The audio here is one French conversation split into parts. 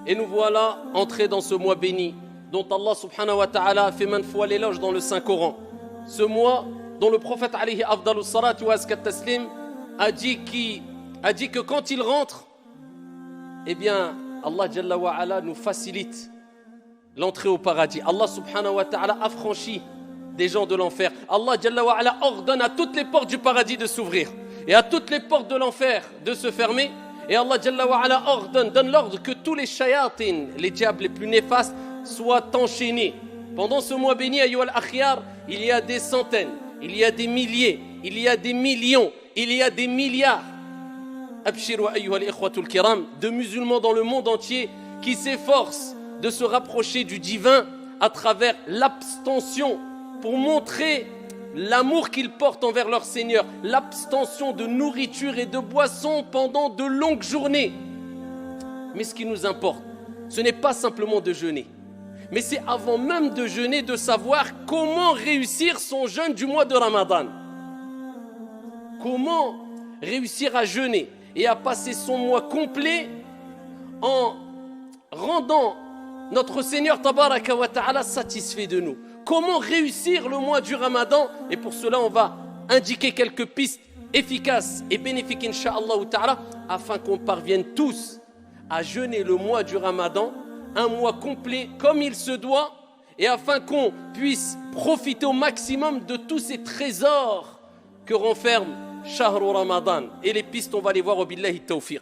Et nous voilà entrés dans ce mois béni, dont Allah subhanahu wa ta'ala a fait maintes fois l'éloge dans le Saint-Coran. Ce mois dont le prophète alayhi afdalus salatu wa azkat taslim a dit que quand il rentre, eh bien, Allah Jalla wa ala nous facilite l'entrée au paradis. Allah subhanahu wa ta'ala affranchit des gens de l'enfer. Allah Jalla wa ala ordonne à toutes les portes du paradis de s'ouvrir et à toutes les portes de l'enfer de se fermer. Et Allah Jalla wa ala donne l'ordre que tous les shayatin, les diables les plus néfastes, soient enchaînés. Pendant ce mois béni, ayyuhal akhyar, il y a des centaines, il y a des milliers, il y a des millions, il y a des milliards. Abshiru ayyuhal ikhwatul kiram, de musulmans dans le monde entier qui s'efforcent de se rapprocher du divin à travers l'abstention pour montrer l'amour qu'ils portent envers leur Seigneur, l'abstention de nourriture et de boissons pendant de longues journées. Mais ce qui nous importe, ce n'est pas simplement de jeûner, mais c'est avant même de jeûner de savoir comment réussir son jeûne du mois de Ramadan. Comment réussir à jeûner et à passer son mois complet en rendant notre Seigneur Tabaraka wa Ta'ala satisfait de nous. Comment réussir le mois du Ramadan? Et pour cela, on va indiquer quelques pistes efficaces et bénéfiques, Inch'Allah Ta'ala, afin qu'on parvienne tous à jeûner le mois du Ramadan, un mois complet comme il se doit, et afin qu'on puisse profiter au maximum de tous ces trésors que renferme Shahru Ramadan. Et les pistes, on va les voir au billahi tawfiq.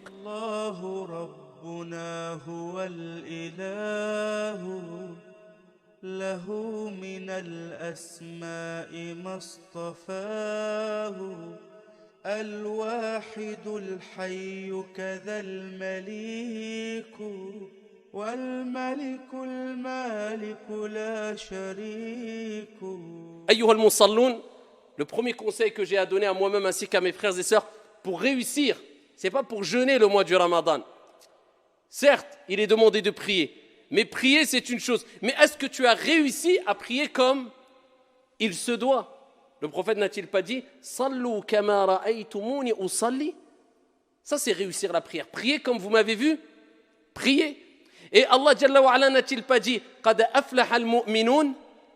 له من الأسماء ما اصطفاه الواحد الحي كذا المليك والملك المالك لا شريك. أيها المصلون, le premier conseil que j'ai à donner à moi-même ainsi qu'à mes frères et sœurs pour réussir, c'est pas pour jeûner le mois du Ramadan. Certes, il est demandé de prier. Mais prier, c'est une chose. Mais est-ce que tu as réussi à prier comme il se doit? Le prophète n'a-t-il pas dit « Sallu kama ra'aytumuni usalli » Ça, c'est réussir la prière. Prier comme vous m'avez vu, prier. Et Allah Jalla wa ala n'a-t-il pas dit « Qad aflaha al-mu'minun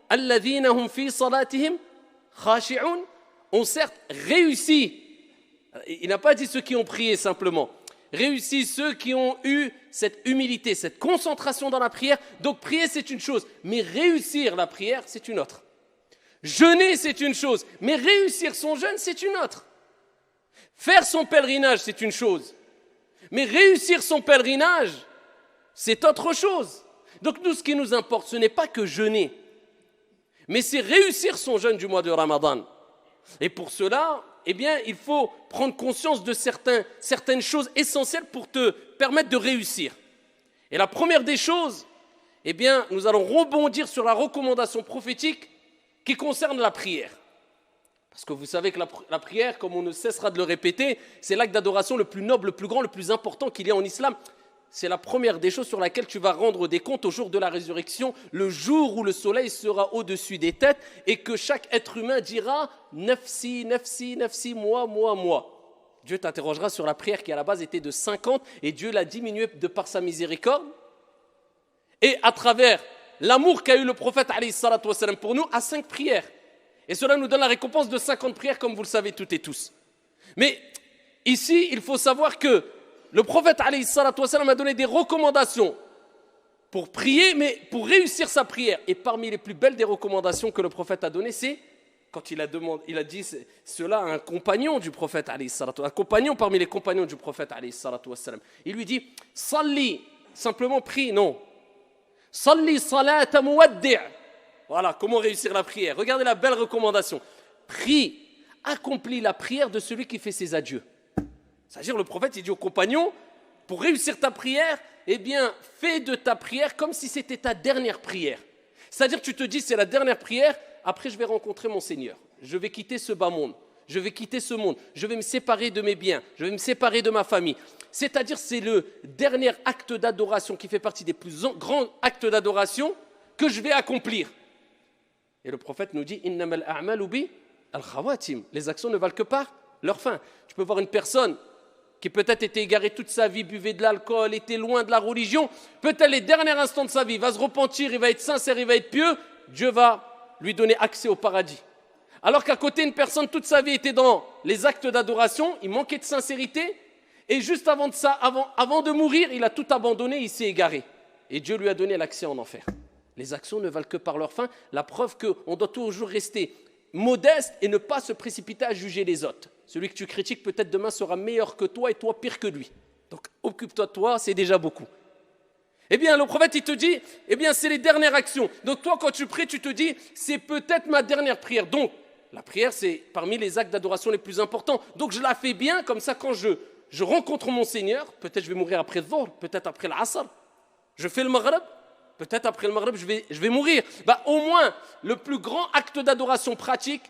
alladhina hum fi salatihim khashi'un » On certes réussi. Il n'a pas dit ceux qui ont prié simplement. Réussis ceux qui ont eu cette humilité, cette concentration dans la prière. Donc prier, c'est une chose, mais réussir la prière, c'est une autre. Jeûner, c'est une chose, mais réussir son jeûne, c'est une autre. Faire son pèlerinage, c'est une chose, mais réussir son pèlerinage, c'est autre chose. Donc nous, ce qui nous importe, ce n'est pas que jeûner, mais c'est réussir son jeûne du mois de Ramadan. Et pour cela, eh bien, il faut prendre conscience de certaines choses essentielles pour te permettre de réussir. Et la première des choses, eh bien, nous allons rebondir sur la recommandation prophétique qui concerne la prière. Parce que vous savez que la prière, comme on ne cessera de le répéter, c'est l'acte d'adoration le plus noble, le plus grand, le plus important qu'il y a en islam. C'est la première des choses sur laquelle tu vas rendre des comptes au jour de la résurrection, le jour où le soleil sera au-dessus des têtes et que chaque être humain dira « Nafsi, nafsi, nafsi, moi, moi, moi ». Dieu t'interrogera sur la prière qui à la base était de 50 et Dieu l'a diminuée de par sa miséricorde. Et à travers l'amour qu'a eu le prophète alayhi salatu wassalam pour nous, à 5 prières. Et cela nous donne la récompense de 50 prières comme vous le savez toutes et tous. Mais ici, il faut savoir que le prophète alayhi salatu wassalam a donné des recommandations pour prier, mais pour réussir sa prière. Et parmi les plus belles des recommandations que le prophète a données, c'est quand il a dit cela à un compagnon du prophète alayhi salatu wassalam, un compagnon parmi les compagnons du prophète alayhi salatu wassalam. Il lui dit « Salli », simplement prie, non. « Salli salata muwaddi'». Voilà, comment réussir la prière. Regardez la belle recommandation. Prie, accomplis la prière de celui qui fait ses adieux. C'est-à-dire le prophète, il dit aux compagnons, pour réussir ta prière, eh bien, fais de ta prière comme si c'était ta dernière prière. C'est-à-dire tu te dis, c'est la dernière prière, après je vais rencontrer mon Seigneur. Je vais quitter ce bas monde, je vais quitter ce monde, je vais me séparer de mes biens, je vais me séparer de ma famille. C'est-à-dire c'est le dernier acte d'adoration qui fait partie des plus grands actes d'adoration que je vais accomplir. Et le prophète nous dit, « Innamal a'malu bi al-khawatim » Les actions ne valent que par leur fin. Tu peux voir une personne qui peut-être était égaré toute sa vie, buvait de l'alcool, était loin de la religion, peut-être les derniers instants de sa vie, il va se repentir, il va être sincère, il va être pieux, Dieu va lui donner accès au paradis. Alors qu'à côté, une personne, toute sa vie était dans les actes d'adoration, il manquait de sincérité, et juste avant de mourir, il a tout abandonné, il s'est égaré. Et Dieu lui a donné l'accès en enfer. Les actions ne valent que par leur fin, la preuve qu'on doit toujours rester modeste et ne pas se précipiter à juger les autres. Celui que tu critiques peut-être demain sera meilleur que toi et toi pire que lui. Donc occupe-toi de toi, c'est déjà beaucoup. Eh bien le prophète il te dit, eh bien c'est les dernières actions. Donc toi quand tu pries tu te dis, c'est peut-être ma dernière prière. Donc la prière c'est parmi les actes d'adoration les plus importants. Donc je la fais bien, comme ça quand je rencontre mon Seigneur, peut-être je vais mourir après le Dhuhr, peut-être après l'Asr. Je fais le Maghrib, peut-être après le Maghrib je vais mourir. Au moins le plus grand acte d'adoration pratique,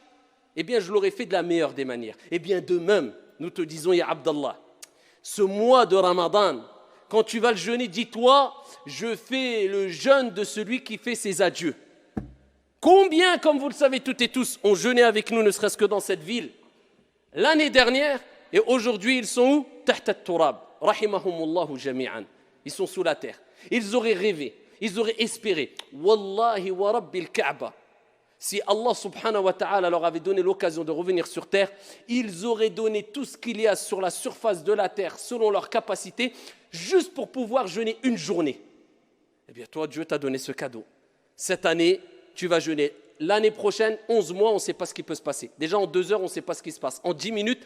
eh bien, je l'aurais fait de la meilleure des manières. Eh bien, de même, nous te disons, ya Abdallah, ce mois de Ramadan, quand tu vas le jeûner, dis-toi, je fais le jeûne de celui qui fait ses adieux. Combien, comme vous le savez toutes et tous, ont jeûné avec nous, ne serait-ce que dans cette ville, l'année dernière, et aujourd'hui, ils sont où? Tahta turab, rahimahumullahu jami'an. Ils sont sous la terre. Ils auraient rêvé, ils auraient espéré. Wallahi wa rabbil Kaaba. Si Allah subhanahu wa ta'ala leur avait donné l'occasion de revenir sur terre, ils auraient donné tout ce qu'il y a sur la surface de la terre selon leur capacité, juste pour pouvoir jeûner une journée. Eh bien toi, Dieu t'a donné ce cadeau. Cette année, tu vas jeûner. L'année prochaine, 11 mois, on ne sait pas ce qui peut se passer. Déjà en 2 heures, on ne sait pas ce qui se passe. En 10 minutes,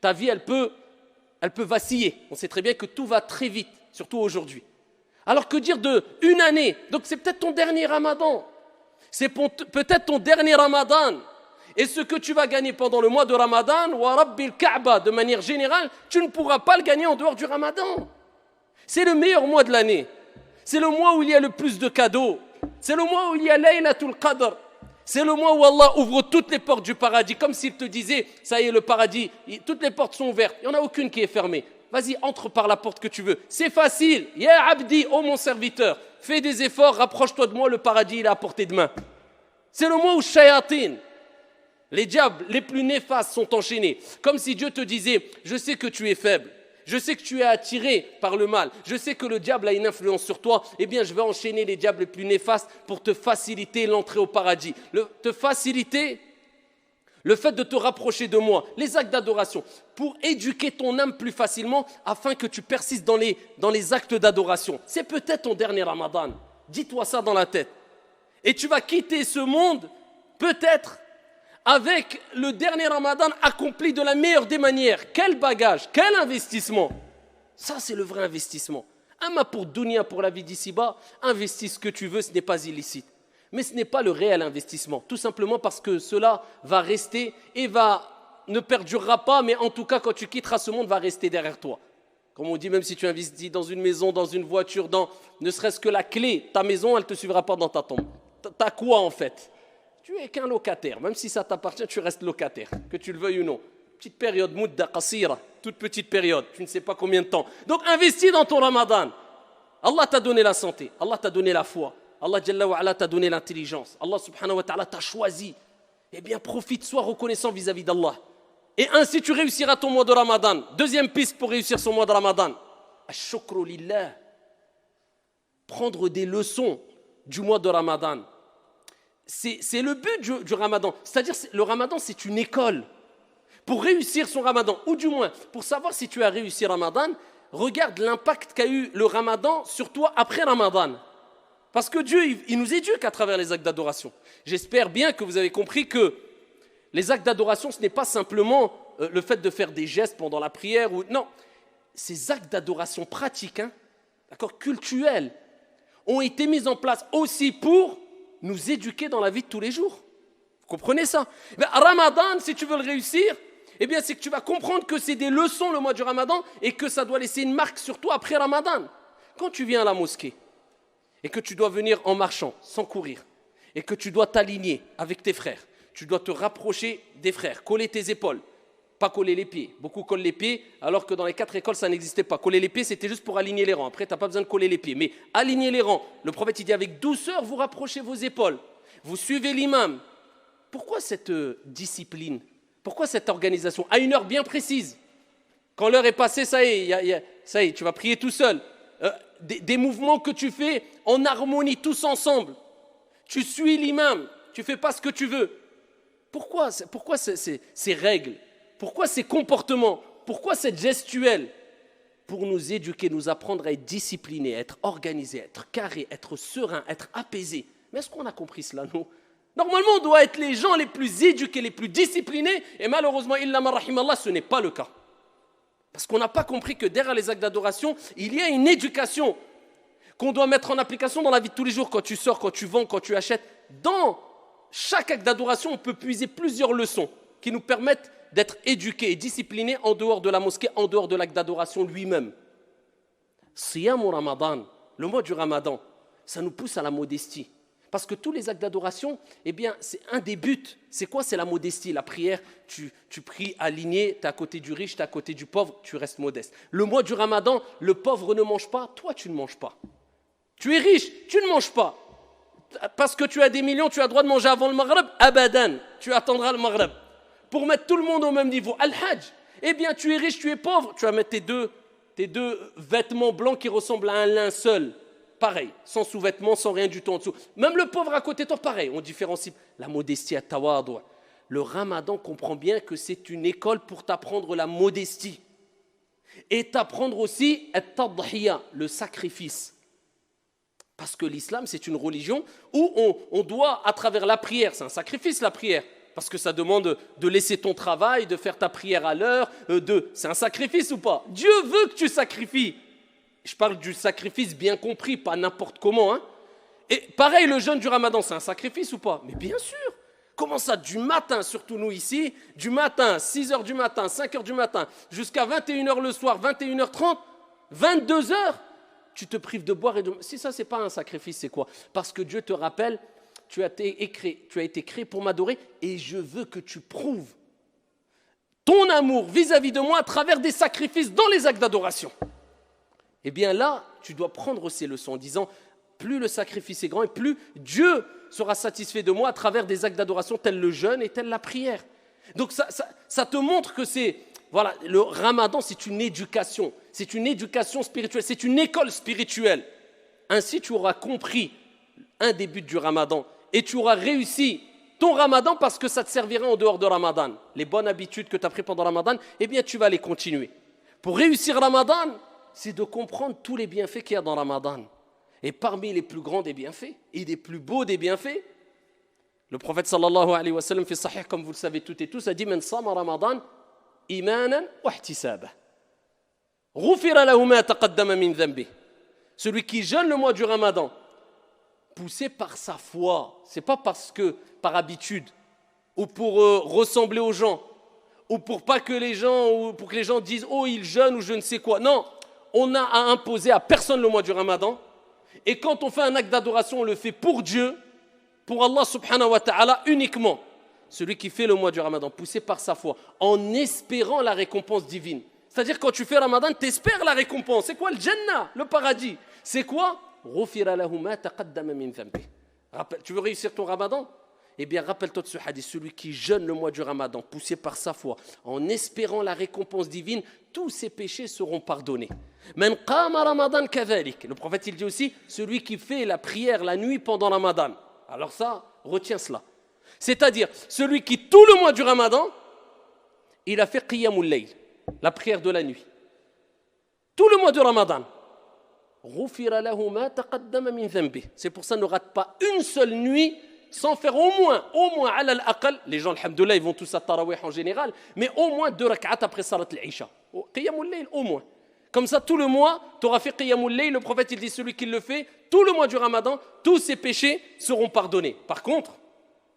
ta vie, elle peut vaciller. On sait très bien que tout va très vite, surtout aujourd'hui. Alors que dire de une année? Donc c'est peut-être ton dernier Ramadan. C'est peut-être ton dernier Ramadan. Et ce que tu vas gagner pendant le mois de Ramadan, wa Rabbil Kaaba, de manière générale, tu ne pourras pas le gagner en dehors du Ramadan. C'est le meilleur mois de l'année. C'est le mois où il y a le plus de cadeaux. C'est le mois où il y a Laylatul Qadr. C'est le mois où Allah ouvre toutes les portes du paradis, comme s'il te disait, ça y est, le paradis, toutes les portes sont ouvertes. Il n'y en a aucune qui est fermée. Vas-y, entre par la porte que tu veux. C'est facile. Ya Abdi, oh mon serviteur, fais des efforts, rapproche-toi de moi, le paradis, il est à portée de main. C'est le mois où shayatin, les diables les plus néfastes sont enchaînés. Comme si Dieu te disait, je sais que tu es faible, je sais que tu es attiré par le mal, je sais que le diable a une influence sur toi, eh bien je vais enchaîner les diables les plus néfastes pour te faciliter l'entrée au paradis. Te faciliter le fait de te rapprocher de moi, les actes d'adoration, pour éduquer ton âme plus facilement afin que tu persistes dans les actes d'adoration. C'est peut-être ton dernier Ramadan. Dis-toi ça dans la tête. Et tu vas quitter ce monde, peut-être, avec le dernier Ramadan accompli de la meilleure des manières. Quel bagage, quel investissement. Ça, c'est le vrai investissement. Amma pour dunya, pour la vie d'ici-bas, investis ce que tu veux, ce n'est pas illicite. Mais ce n'est pas le réel investissement, tout simplement parce que cela va rester et ne perdurera pas, mais en tout cas, quand tu quitteras ce monde, va rester derrière toi. Comme on dit, même si tu investis dans une maison, dans une voiture, ne serait-ce que la clé, ta maison, elle ne te suivra pas dans ta tombe. T'as quoi en fait? Tu es qu'un locataire, même si ça t'appartient, tu restes locataire, que tu le veuilles ou non. Petite période, mudda qasira, toute petite période, tu ne sais pas combien de temps. Donc investis dans ton Ramadan. Allah t'a donné la santé, Allah t'a donné la foi. Allah Jalla wa Ala t'a donné l'intelligence. Allah subhanahu wa ta'ala t'a choisi. Eh bien, profite, sois reconnaissant vis-à-vis d'Allah. Et ainsi, tu réussiras ton mois de Ramadan. Deuxième piste pour réussir son mois de Ramadan. Ash-shukru lillah. Prendre des leçons du mois de Ramadan. C'est le but du Ramadan. C'est-à-dire, le Ramadan, c'est une école. Pour réussir son Ramadan, ou du moins, pour savoir si tu as réussi Ramadan, regarde l'impact qu'a eu le Ramadan sur toi après Ramadan. Parce que Dieu, il nous éduque à travers les actes d'adoration. J'espère bien que vous avez compris que les actes d'adoration, ce n'est pas simplement le fait de faire des gestes pendant la prière. Non, ces actes d'adoration pratiques, d'accord, cultuels, ont été mis en place aussi pour nous éduquer dans la vie de tous les jours. Vous comprenez ça? Ramadan, si tu veux le réussir, eh bien, c'est que tu vas comprendre que c'est des leçons le mois du Ramadan et que ça doit laisser une marque sur toi après Ramadan. Quand tu viens à la mosquée, et que tu dois venir en marchant, sans courir, et que tu dois t'aligner avec tes frères, tu dois te rapprocher des frères, coller tes épaules, pas coller les pieds. Beaucoup collent les pieds, alors que dans les 4 écoles, ça n'existait pas. Coller les pieds, c'était juste pour aligner les rangs. Après, tu n'as pas besoin de coller les pieds. Mais aligner les rangs, le prophète, il dit avec douceur, vous rapprochez vos épaules. Vous suivez l'imam. Pourquoi cette discipline? Pourquoi cette organisation? À une heure bien précise. Quand l'heure est passée, ça y est, ça y est, tu vas prier tout seul. Des mouvements que tu fais en harmonie, tous ensemble. Tu suis l'imam, tu ne fais pas ce que tu veux. Pourquoi ces règles? Pourquoi ces comportements? Pourquoi cette gestuelle? Pour nous éduquer, nous apprendre à être disciplinés, à être organisés, à être carrés, à être sereins, à être apaisés. Mais est-ce qu'on a compris cela, nous? Normalement, on doit être les gens les plus éduqués, les plus disciplinés. Et malheureusement, illa man rahimallah, ce n'est pas le cas. Parce qu'on n'a pas compris que derrière les actes d'adoration, il y a une éducation qu'on doit mettre en application dans la vie de tous les jours, quand tu sors, quand tu vends, quand tu achètes. Dans chaque acte d'adoration, on peut puiser plusieurs leçons qui nous permettent d'être éduqués et disciplinés en dehors de la mosquée, en dehors de l'acte d'adoration lui-même. Siyam ou Ramadan, le mois du Ramadan, ça nous pousse à la modestie. Parce que tous les actes d'adoration, eh bien, c'est un des buts. C'est quoi? C'est la modestie, la prière. Tu pries aligné, tu es à côté du riche, tu es à côté du pauvre, tu restes modeste. Le mois du Ramadan, le pauvre ne mange pas, toi tu ne manges pas. Tu es riche, tu ne manges pas. Parce que tu as des millions, tu as le droit de manger avant le Maghreb, abadan, tu attendras le Maghreb. Pour mettre tout le monde au même niveau, Al-Hajj, eh bien tu es riche, tu es pauvre, tu vas mettre tes deux vêtements blancs qui ressemblent à un linceul. Pareil, sans sous-vêtements, sans rien du tout en dessous. Même le pauvre à côté de toi, pareil, on différencie. La modestie à tawadu. Le Ramadan comprend bien que c'est une école pour t'apprendre la modestie. Et t'apprendre aussi at-tadhiya, le sacrifice. Parce que l'islam, c'est une religion où on doit, à travers la prière, c'est un sacrifice la prière, parce que ça demande de laisser ton travail, de faire ta prière à l'heure, c'est un sacrifice ou pas? Dieu veut que tu sacrifies. Je parle du sacrifice bien compris, pas n'importe comment. Hein. Et pareil, le jeûne du Ramadan, c'est un sacrifice ou pas? Mais bien sûr. Comment ça? Du matin, surtout nous ici, du matin, 6h du matin, 5h du matin, jusqu'à 21h le soir, 21h30, 22h, tu te prives de boire et de... Si ça, c'est pas un sacrifice, c'est quoi? Parce que Dieu te rappelle, tu as été créé pour m'adorer et je veux que tu prouves ton amour vis-à-vis de moi à travers des sacrifices dans les actes d'adoration. Eh bien là, tu dois prendre ces leçons en disant, plus le sacrifice est grand et plus Dieu sera satisfait de moi à travers des actes d'adoration tels le jeûne et telle la prière. Donc ça te montre que voilà, le Ramadan, c'est une éducation spirituelle, c'est une école spirituelle. Ainsi, tu auras compris un des buts du Ramadan et tu auras réussi ton Ramadan parce que ça te servira en dehors de Ramadan. Les bonnes habitudes que tu as prises pendant Ramadan, eh bien tu vas les continuer. Pour réussir Ramadan, c'est de comprendre tous les bienfaits qu'il y a dans Ramadan. Et parmi les plus grands des bienfaits et des plus beaux des bienfaits, le prophète sallallahu alayhi wa sallam fi sahih, comme vous le savez toutes et tous, a dit Man sama Ramadan imanan wa ihtisaba. Ghufira lahu ma taqaddama min dhanbi. Celui qui jeûne le mois du Ramadan, poussé par sa foi, c'est pas parce que par habitude ou pour ressembler aux gens ou pour que les gens disent oh il jeûne ou je ne sais quoi. Non, on n'a à imposer à personne le mois du Ramadan. Et quand on fait un acte d'adoration, on le fait pour Dieu, pour Allah subhanahu wa ta'ala uniquement. Celui qui fait le mois du Ramadan, poussé par sa foi, en espérant la récompense divine. C'est-à-dire quand tu fais Ramadan, tu espères la récompense. C'est quoi le Jannah, le paradis? C'est quoi? Tu veux réussir ton Ramadan? Eh bien, rappelle-toi de ce hadith, celui qui jeûne le mois du Ramadan, poussé par sa foi, en espérant la récompense divine, tous ses péchés seront pardonnés. Man qama Ramadan kadhalik. Le prophète, il dit aussi, celui qui fait la prière la nuit pendant Ramadan. Alors ça, retiens cela. C'est-à-dire, celui qui, tout le mois du Ramadan, il a fait qiyamul layl, la prière de la nuit. Tout le mois de Ramadan. C'est pour ça, ne rate pas une seule nuit sans faire au moins, ala al-aqal, les gens, alhamdoulilah, ils vont tous à Tarawih en général, mais au moins 2 rak'at après Salat al-Isha. Qiyamul layl, au moins. Comme ça, tout le mois, tu auras fait Qiyamul layl, le prophète, il dit, celui qui le fait, tout le mois du Ramadan, tous ses péchés seront pardonnés. Par contre,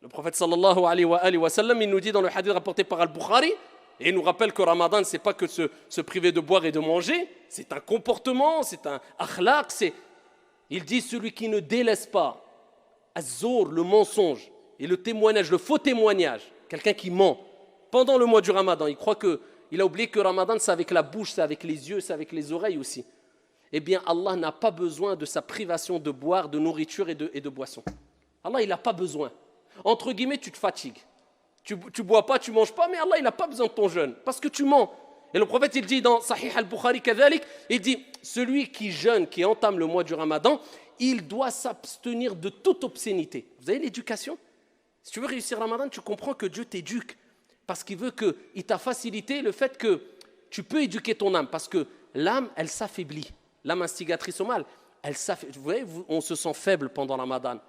le prophète sallallahu alayhi wa sallam, il nous dit dans le hadith rapporté par Al-Bukhari, et il nous rappelle que Ramadan, ce n'est pas que se priver de boire et de manger, c'est un comportement, c'est un akhlaq, il dit, celui qui ne délaisse pas az-zour, le mensonge, et le témoignage, le faux témoignage, quelqu'un qui ment pendant le mois du Ramadan, il a oublié que Ramadan, c'est avec la bouche, c'est avec les yeux, c'est avec les oreilles aussi. Eh bien, Allah n'a pas besoin de sa privation de boire, de nourriture et de boisson. Allah, il n'a pas besoin. Entre guillemets, tu te fatigues. Tu bois pas, tu manges pas, mais Allah, il n'a pas besoin de ton jeûne, parce que tu mens. Et le prophète, il dit dans Sahih al-Bukhari, kadhalik, il dit, celui qui jeûne, qui entame le mois du Ramadan, il doit s'abstenir de toute obscénité. Vous avez l'éducation? Si tu veux réussir Ramadan, tu comprends que Dieu t'éduque. Parce qu'il veut qu'il t'a facilité le fait que tu peux éduquer ton âme. Parce que l'âme, elle s'affaiblit. L'âme instigatrice au mal, elle s'affaiblit. Vous voyez, on se sent faible pendant Ramadan.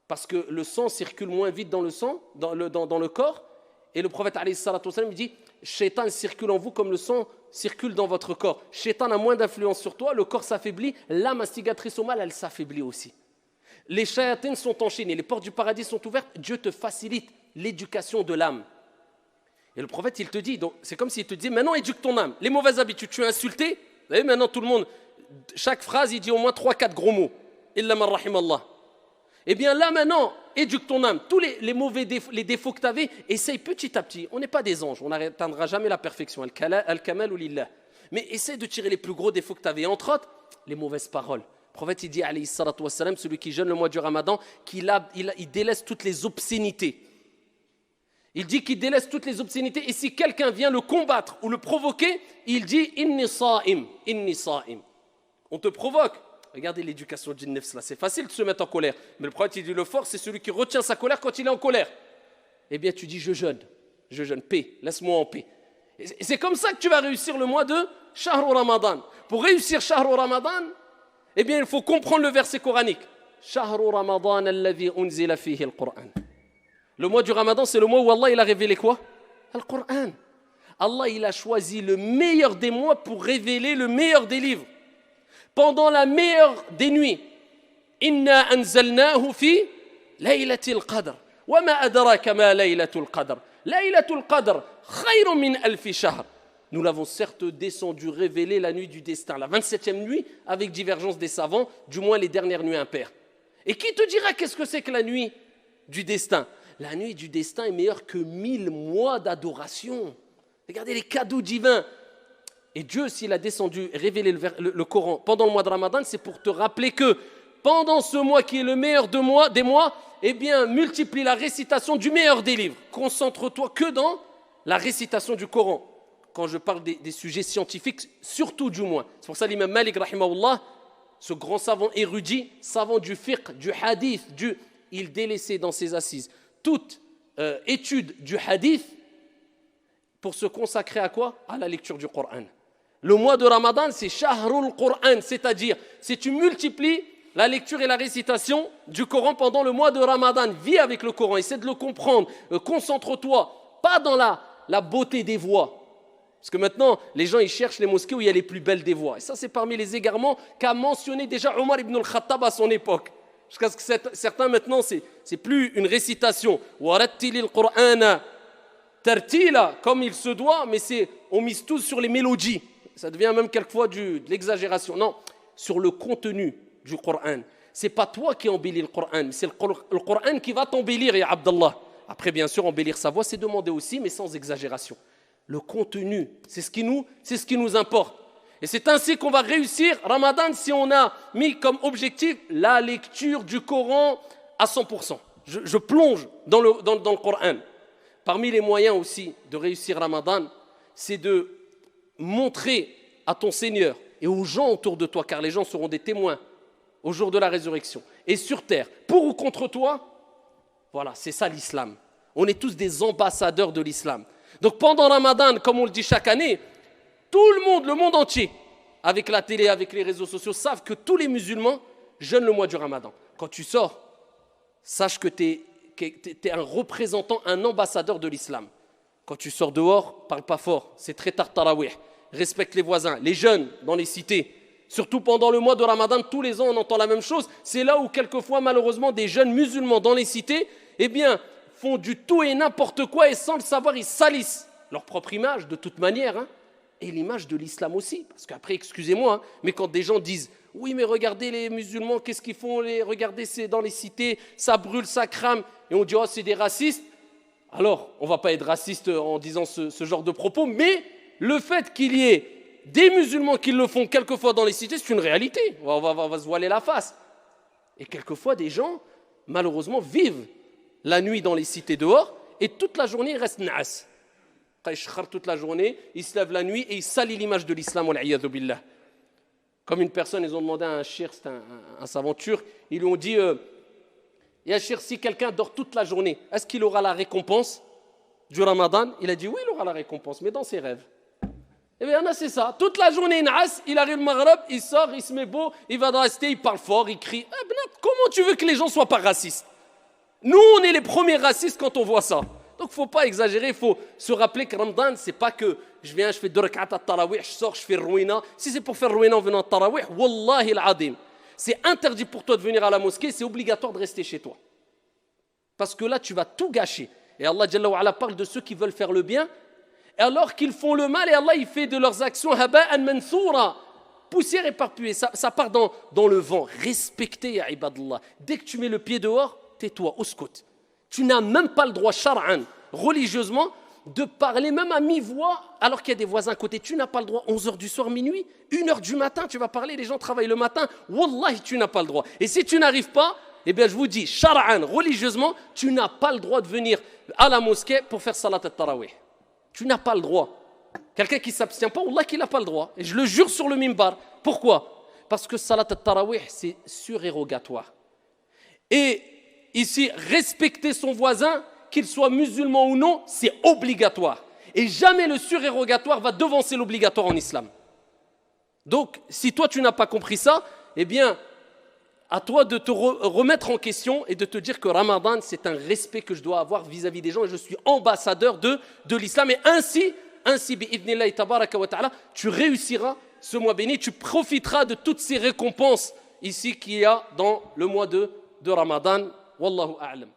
Parce que le sang circule moins vite dans le sang, dans le corps. Et le prophète, alayhi salatu wassalam, il dit, Shaitan circule en vous comme le sang circule dans votre corps. Shaitan a moins d'influence sur toi, le corps s'affaiblit, l'âme instigatrice au mal, elle s'affaiblit aussi. Les shayatines sont enchaînées, les portes du paradis sont ouvertes, Dieu te facilite l'éducation de l'âme. Et le prophète, il te dit, donc c'est comme s'il te disait, maintenant éduque ton âme. Les mauvaises habitudes, tu es insulté, vous voyez, maintenant tout le monde, chaque phrase, il dit au moins 3-4 gros mots. Illa man rahimallah. Eh bien là maintenant, éduque ton âme. Tous les mauvais défauts, les défauts que tu avais, essaye petit à petit. On n'est pas des anges, on n'atteindra jamais la perfection. Al-kamal ou lillah. Mais essaye de tirer les plus gros défauts que tu avais. Entre autres, les mauvaises paroles. Le prophète, il dit, alayhi salatu wassalam, celui qui jeûne le mois du Ramadan, il délaisse toutes les obscénités. Il dit qu'il délaisse toutes les obscénités. Et si quelqu'un vient le combattre ou le provoquer, il dit, inni sa'im, inni sa'im. On te provoque. Regardez l'éducation du nefs là, c'est facile de se mettre en colère. Mais le prophète, il dit le fort, c'est celui qui retient sa colère quand il est en colère. Eh bien, tu dis je jeûne, paix, laisse-moi en paix. Et c'est comme ça que tu vas réussir le mois de Shahru Ramadan. Pour réussir Shahru Ramadan, eh bien, il faut comprendre le verset coranique. Shahru Ramadan alladhi unzila fihi al-Qur'an. Le mois du Ramadan, c'est le mois où Allah il a révélé quoi? Al-Qur'an. Allah, il a choisi le meilleur des mois pour révéler le meilleur des livres. Pendant la meilleure des nuits, Inna anzalnahu fi laylatil qadr. Wa ma adraka ma laylatul qadr. Laylatul qadr khayrun min alfi shahr. Nous l'avons certes descendu, révélé la nuit du destin, la 27e nuit, avec divergence des savants, du moins les dernières nuits impaires. Et qui te dira qu'est-ce que c'est que la nuit du destin? La nuit du destin est meilleure que 1000 mois d'adoration. Regardez les cadeaux divins. Et Dieu, s'il a descendu, révélé le Coran pendant le mois de Ramadan, c'est pour te rappeler que pendant ce mois qui est le meilleur des mois, eh bien, multiplie la récitation du meilleur des livres. Concentre-toi que dans la récitation du Coran. Quand je parle des sujets scientifiques, surtout du moins. C'est pour ça l'imam Malik, rahimahullah, ce grand savant érudit, savant du fiqh, du hadith, il délaissait dans ses assises toute étude du hadith pour se consacrer à quoi? À la lecture du Coran. Le mois de Ramadan, c'est Shahrul Qur'an, c'est-à-dire, si tu multiplies la lecture et la récitation du Coran pendant le mois de Ramadan, vis avec le Coran, essaie de le comprendre, concentre-toi, pas dans la beauté des voix. Parce que maintenant, les gens, ils cherchent les mosquées où il y a les plus belles des voix. Et ça, c'est parmi les égarements qu'a mentionné déjà Omar ibn al-Khattab à son époque. Jusqu'à ce que certains, maintenant, c'est plus une récitation. Warattilil Qur'ana tartila, comme il se doit, mais on mise tous sur les mélodies. Ça devient même quelquefois de l'exagération. Non, sur le contenu du Coran. Ce n'est pas toi qui embellis le Coran, c'est le Coran qui va t'embellir, ya Abdallah. Après, bien sûr, embellir sa voix, c'est demander aussi, mais sans exagération. Le contenu, c'est ce qui nous importe. Et c'est ainsi qu'on va réussir Ramadan si on a mis comme objectif la lecture du Coran à 100%. Je plonge dans le Coran. Parmi les moyens aussi de réussir Ramadan, c'est de montrer à ton Seigneur et aux gens autour de toi, car les gens seront des témoins au jour de la résurrection, et sur terre, pour ou contre toi, voilà, c'est ça l'islam. On est tous des ambassadeurs de l'islam. Donc pendant Ramadan, comme on le dit chaque année, tout le monde entier, avec la télé, avec les réseaux sociaux, savent que tous les musulmans jeûnent le mois du Ramadan. Quand tu sors, sache que tu es un représentant, un ambassadeur de l'islam. Quand tu sors dehors, parle pas fort, c'est très tard tarawih. Respecte les voisins, les jeunes dans les cités. Surtout pendant le mois de Ramadan, tous les ans on entend la même chose. C'est là où quelquefois malheureusement des jeunes musulmans dans les cités, eh bien, font du tout et n'importe quoi et sans le savoir, ils salissent leur propre image de toute manière, hein, et l'image de l'islam aussi. Parce qu'après, excusez-moi, hein, mais quand des gens disent « Oui, mais regardez les musulmans, qu'est-ce qu'ils font? Regardez, c'est dans les cités, ça brûle, ça crame. » Et on dit « Oh, c'est des racistes. » Alors, on ne va pas être raciste en disant ce genre de propos, mais le fait qu'il y ait des musulmans qui le font quelquefois dans les cités, c'est une réalité. On va se voiler la face. Et quelquefois, des gens, malheureusement, vivent la nuit dans les cités dehors et toute la journée, ils restent naas. Il shkhar toute la journée, il se lève la nuit et il salit l'image de l'islam. Comme une personne, ils ont demandé à un shir, c'est un savant turc, ils lui ont dit Ya shir, si quelqu'un dort toute la journée, est-ce qu'il aura la récompense du Ramadan? Il a dit oui, il aura la récompense, mais dans ses rêves. Eh bien, c'est ça. Toute la journée, il arrive le Maghreb, il sort, il se met beau, il va rester, il parle fort, il crie. Comment tu veux que les gens soient pas racistes? Nous, on est les premiers racistes quand on voit ça. Donc, il ne faut pas exagérer, il faut se rappeler que Ramadan, ce n'est pas que je viens, je fais 2 rak'at at-tarawih, je sors, je fais ruina. Si c'est pour faire ruina en venant à tarawih, wallahi al-adim, c'est interdit pour toi de venir à la mosquée, c'est obligatoire de rester chez toi. Parce que là, tu vas tout gâcher. Et Allah Jalla wa Ala parle de ceux qui veulent faire le bien, alors qu'ils font le mal, et Allah il fait de leurs actions haba'an mansoura, poussière éparpillée, ça part dans le vent. Respectez, ya ibadallah. Dès que tu mets le pied dehors, tais-toi, uskut. Tu n'as même pas le droit, shar'an, religieusement, de parler même à mi-voix, alors qu'il y a des voisins à côté. Tu n'as pas le droit, 11h du soir, minuit, 1h du matin, tu vas parler, les gens travaillent le matin. Wallahi, tu n'as pas le droit. Et si tu n'arrives pas, eh bien je vous dis, shar'an, religieusement, tu n'as pas le droit de venir à la mosquée pour faire salat al-tarawih. Tu n'as pas le droit. Quelqu'un qui ne s'abstient pas, wallah qu'il n'a pas le droit. Et je le jure sur le mimbar. Pourquoi? Parce que salat al-tarawih, c'est surérogatoire. Et ici, respecter son voisin, qu'il soit musulman ou non, c'est obligatoire. Et jamais le surérogatoire va devancer l'obligatoire en islam. Donc, si toi tu n'as pas compris ça, eh bien, à toi de te remettre en question et de te dire que Ramadan, c'est un respect que je dois avoir vis-à-vis des gens et je suis ambassadeur de l'islam. Et ainsi, bi'idhnillahi tabaraka wa ta'ala, tu réussiras ce mois béni, tu profiteras de toutes ces récompenses ici qu'il y a dans le mois de Ramadan. Wallahu a'lam.